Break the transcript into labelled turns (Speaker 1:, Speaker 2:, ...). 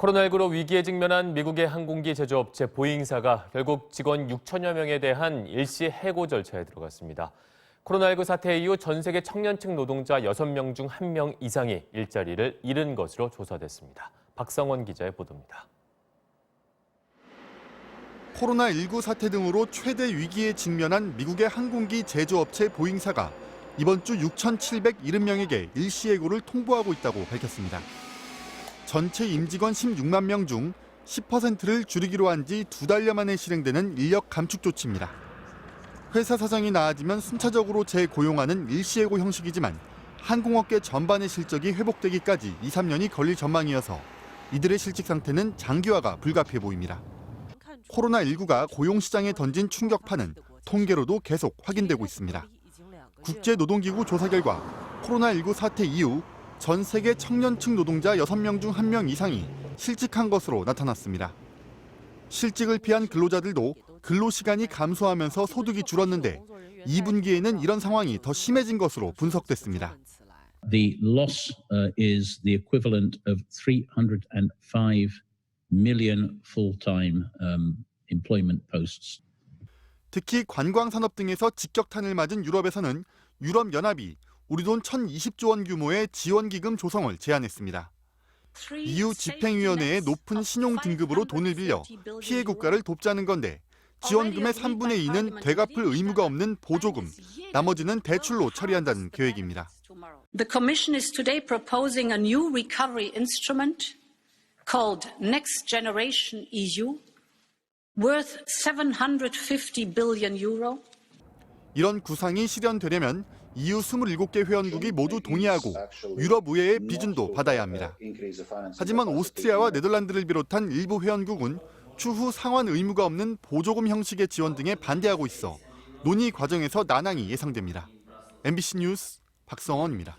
Speaker 1: 코로나19로 위기에 직면한 미국의 항공기 제조업체 보잉사가 결국 직원 6천여 명에 대한 일시 해고 절차에 들어갔습니다. 코로나19 사태 이후 전 세계 청년층 노동자 6명 중 1명 이상이 일자리를 잃은 것으로 조사됐습니다. 박성원 기자의 보도입니다.
Speaker 2: 코로나19 사태 등으로 최대 위기에 직면한 미국의 항공기 제조업체 보잉사가 이번 주 6,770명에게 일시해고를 통보하고 있다고 밝혔습니다. 전체 임직원 16만 명 중 10%를 줄이기로 한 지 2달여 만에 실행되는 인력 감축 조치입니다. 회사 사정이 나아지면 순차적으로 재고용하는 일시해고 형식이지만 항공업계 전반의 실적이 회복되기까지 2, 3년이 걸릴 전망이어서 이들의 실직 상태는 장기화가 불가피해 보입니다. 코로나19가 고용시장에 던진 충격파는 통계로도 계속 확인되고 있습니다. 국제노동기구 조사 결과 코로나19 사태 이후 전 세계 청년층 노동자 6명 중 1명 이상이 실직한 것으로 나타났습니다. 실직을 피한 근로자들도 근로시간이 감소하면서 소득이 줄었는데 2분기에는 이런 상황이 더 심해진 것으로 분석됐습니다.
Speaker 3: The loss is the equivalent of 305 million full-time employment posts.
Speaker 2: 특히 관광산업 등에서 직격탄을 맞은 유럽에서는 유럽연합이 우리 돈 1,020조 원 규모의 지원기금 조성을 제안했습니다. EU 집행위원회의 높은 신용 등급으로 돈을 빌려 피해 국가를 돕자는 건데 지원금의 3분의 2는 되갚을 의무가 없는 보조금, 나머지는 대출로 처리한다는 계획입니다.
Speaker 4: The Commission is today proposing a new recovery instrument called Next Generation EU, worth 750 billion euro.
Speaker 2: 이런 구상이 실현되려면 EU 27개 회원국이 모두 동의하고 유럽의회의 비준도 받아야 합니다. 하지만 오스트리아와 네덜란드를 비롯한 일부 회원국은 추후 상환 의무가 없는 보조금 형식의 지원 등에 반대하고 있어 논의 과정에서 난항이 예상됩니다. MBC 뉴스 박성원입니다.